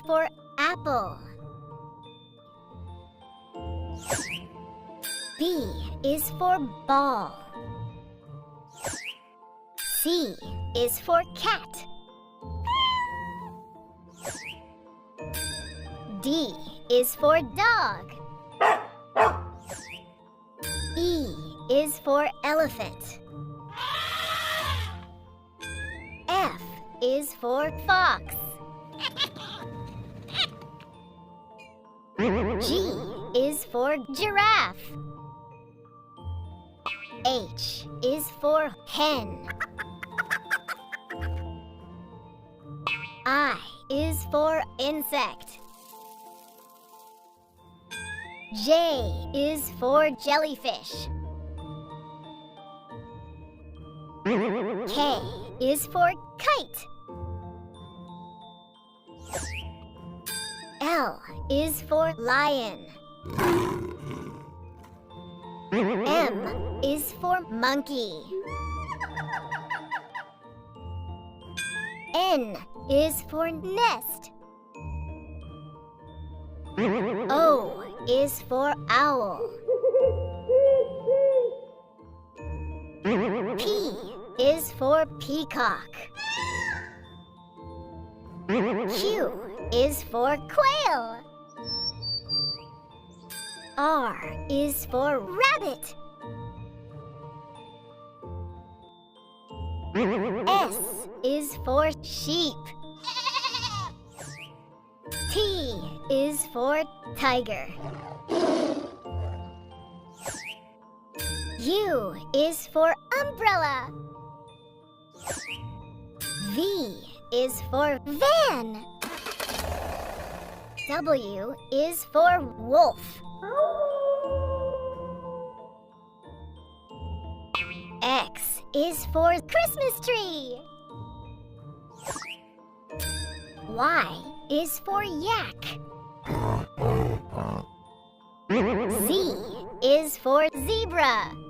for apple. B is for ball. C is for cat. D is for dog. E is for elephant. F is for fox. G is for giraffe. H is for hen. I is for insect. J is for jellyfish. K is for kite. L is for lion. M is for monkey. N is for nest. O is for owl. P is for peacock. Q is for quail. R is for rabbit. S is for sheep. T is for tiger. U is for umbrella. V is for van. W is for wolf. X is for Christmas tree. Y is for yak. Z is for zebra.